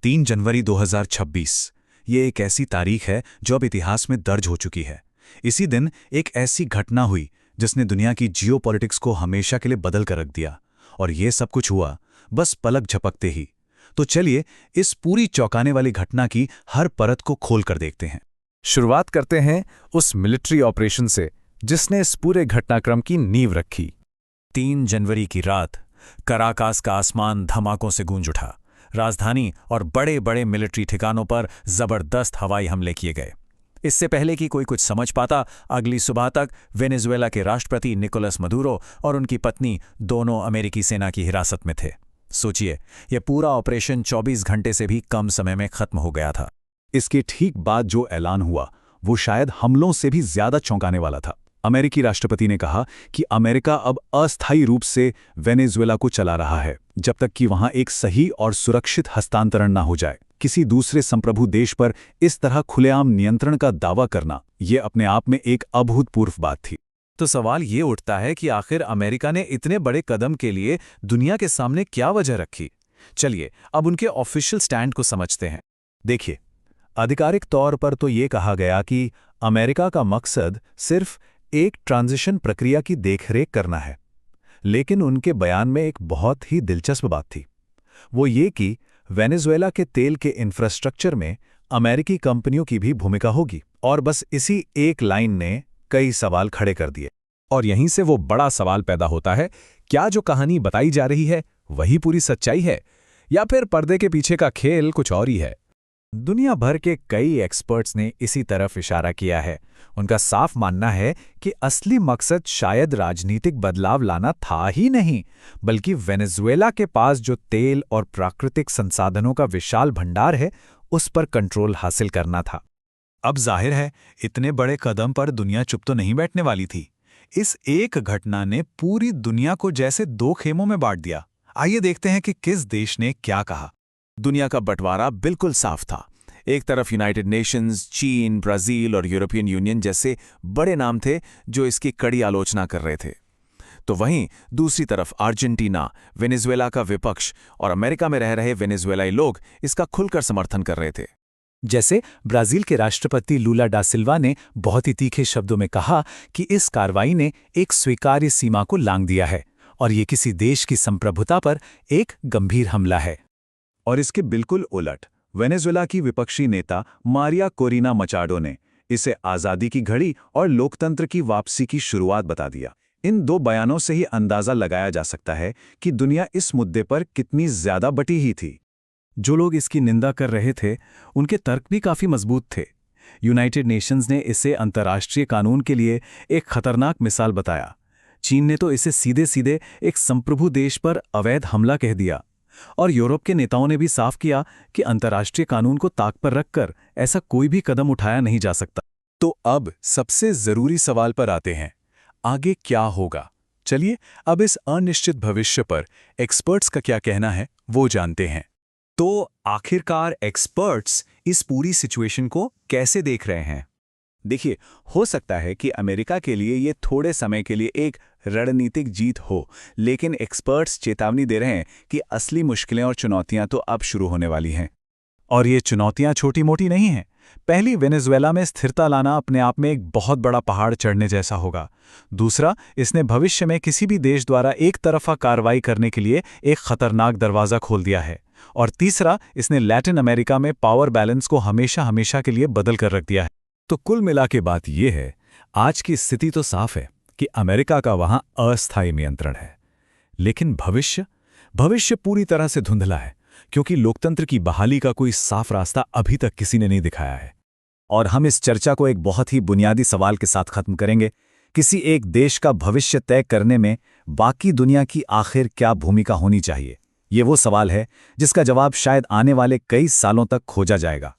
3 जनवरी 2026 ये एक ऐसी तारीख है जो अब इतिहास में दर्ज हो चुकी है। इसी दिन एक ऐसी घटना हुई जिसने दुनिया की जियोपॉलिटिक्स को हमेशा के लिए बदल कर रख दिया। और ये सब कुछ हुआ बस पलक झपकते ही। तो चलिए इस पूरी चौंकाने वाली घटना की हर परत को खोल कर देखते हैं। शुरुआत करते हैं उस मिलिट्री ऑपरेशन से जिसने इस पूरे घटनाक्रम की नींव रखी। 3 जनवरी की रात कराकास का आसमान धमाकों से गूंज उठा। राजधानी और बड़े बड़े मिलिट्री ठिकानों पर जबरदस्त हवाई हमले किए गए। इससे पहले कि कोई कुछ समझ पाता, अगली सुबह तक वेनेजुएला के राष्ट्रपति निकोलस मदुरो और उनकी पत्नी दोनों अमेरिकी सेना की हिरासत में थे। सोचिए, यह पूरा ऑपरेशन 24 घंटे से भी कम समय में खत्म हो गया था। इसके ठीक बाद जो ऐलान हुआ वो शायद हमलों से भी ज्यादा चौंकाने वाला था। अमेरिकी राष्ट्रपति ने कहा कि अमेरिका अब अस्थायी रूप से वेनेजुएला को चला रहा है जब तक कि वहां एक सही और सुरक्षित हस्तांतरण न हो जाए। किसी दूसरे संप्रभु देश पर इस तरह खुलेआम नियंत्रण का दावा करना ये अपने आप में एक अभूतपूर्व बात थी। तो सवाल ये उठता है कि आखिर अमेरिका ने इतने बड़े कदम के लिए दुनिया के सामने क्या वजह रखी। चलिए अब उनके ऑफिशियल स्टैंड को समझते हैं। देखिए, आधिकारिक तौर पर तो ये कहा गया कि अमेरिका का मकसद सिर्फ एक ट्रांजिशन प्रक्रिया की देखरेख करना है। लेकिन उनके बयान में एक बहुत ही दिलचस्प बात थी। वो ये कि वेनेजुएला के तेल के इंफ्रास्ट्रक्चर में अमेरिकी कंपनियों की भी भूमिका होगी। और बस इसी एक लाइन ने कई सवाल खड़े कर दिए। और यहीं से वो बड़ा सवाल पैदा होता है, क्या जो कहानी बताई जा रही है वही पूरी सच्चाई है या फिर पर्दे के पीछे का खेल कुछ और ही है। दुनिया भर के कई एक्सपर्ट्स ने इसी तरफ इशारा किया है। उनका साफ मानना है कि असली मकसद शायद राजनीतिक बदलाव लाना था ही नहीं, बल्कि वेनेजुएला के पास जो तेल और प्राकृतिक संसाधनों का विशाल भंडार है उस पर कंट्रोल हासिल करना था। अब जाहिर है इतने बड़े कदम पर दुनिया चुप तो नहीं बैठने वाली थी। इस एक घटना ने पूरी दुनिया को जैसे दो खेमों में बांट दिया। आइए देखते हैं कि किस देश ने क्या कहा। दुनिया का बंटवारा बिल्कुल साफ था। एक तरफ यूनाइटेड नेशंस, चीन, ब्राजील और यूरोपियन यूनियन जैसे बड़े नाम थे जो इसकी कड़ी आलोचना कर रहे थे। तो वहीं दूसरी तरफ अर्जेंटीना, वेनेजुएला का विपक्ष और अमेरिका में रह रहे वेनेजुएलाई लोग इसका खुलकर समर्थन कर रहे थे। जैसे ब्राजील के राष्ट्रपति लूला डा सिल्वा ने बहुत ही तीखे शब्दों में कहा कि इस कार्रवाई ने एक स्वीकार्य सीमा को लांघ दिया है और ये किसी देश की संप्रभुता पर एक गंभीर हमला है। और इसके बिल्कुल उलट वेनेजुएला की विपक्षी नेता मारिया कोरिना मचाडो ने इसे आज़ादी की घड़ी और लोकतंत्र की वापसी की शुरुआत बता दिया। इन दो बयानों से ही अंदाजा लगाया जा सकता है कि दुनिया इस मुद्दे पर कितनी ज्यादा बटी ही थी। जो लोग इसकी निंदा कर रहे थे उनके तर्क भी काफी मजबूत थे। यूनाइटेड नेशंस ने इसे अंतर्राष्ट्रीय कानून के लिए एक खतरनाक मिसाल बताया। चीन ने तो इसे सीधे सीधे एक संप्रभु देश पर अवैध हमला कह दिया। और यूरोप के नेताओं ने भी साफ किया कि अंतर्राष्ट्रीय कानून को ताक पर रखकर ऐसा कोई भी कदम उठाया नहीं जा सकता। तो अब सबसे जरूरी सवाल पर आते हैं, आगे क्या होगा। चलिए अब इस अनिश्चित भविष्य पर एक्सपर्ट्स का क्या कहना है वो जानते हैं। तो आखिरकार एक्सपर्ट्स इस पूरी सिचुएशन को कैसे देख रहे हैं? देखिए, हो सकता है कि अमेरिका के लिए ये थोड़े समय के लिए एक रणनीतिक जीत हो, लेकिन एक्सपर्ट्स चेतावनी दे रहे हैं कि असली मुश्किलें और चुनौतियां तो अब शुरू होने वाली हैं। और ये चुनौतियां छोटी मोटी नहीं हैं। पहली, वेनेजुएला में स्थिरता लाना अपने आप में एक बहुत बड़ा पहाड़ चढ़ने जैसा होगा। दूसरा, इसने भविष्य में किसी भी देश द्वारा एक तरफा कार्रवाई करने के लिए एक खतरनाक दरवाज़ा खोल दिया है। और तीसरा, इसने लैटिन अमेरिका में पावर बैलेंस को हमेशा हमेशा के लिए बदल कर रख दिया है। तो कुल मिला के बात यह है, आज की स्थिति तो साफ है कि अमेरिका का वहां अस्थायी नियंत्रण है। लेकिन भविष्य पूरी तरह से धुंधला है, क्योंकि लोकतंत्र की बहाली का कोई साफ रास्ता अभी तक किसी ने नहीं दिखाया है। और हम इस चर्चा को एक बहुत ही बुनियादी सवाल के साथ खत्म करेंगे। किसी एक देश का भविष्य तय करने में बाकी दुनिया की आखिर क्या भूमिका होनी चाहिए? ये वो सवाल है जिसका जवाब शायद आने वाले कई सालों तक खोजा जाएगा।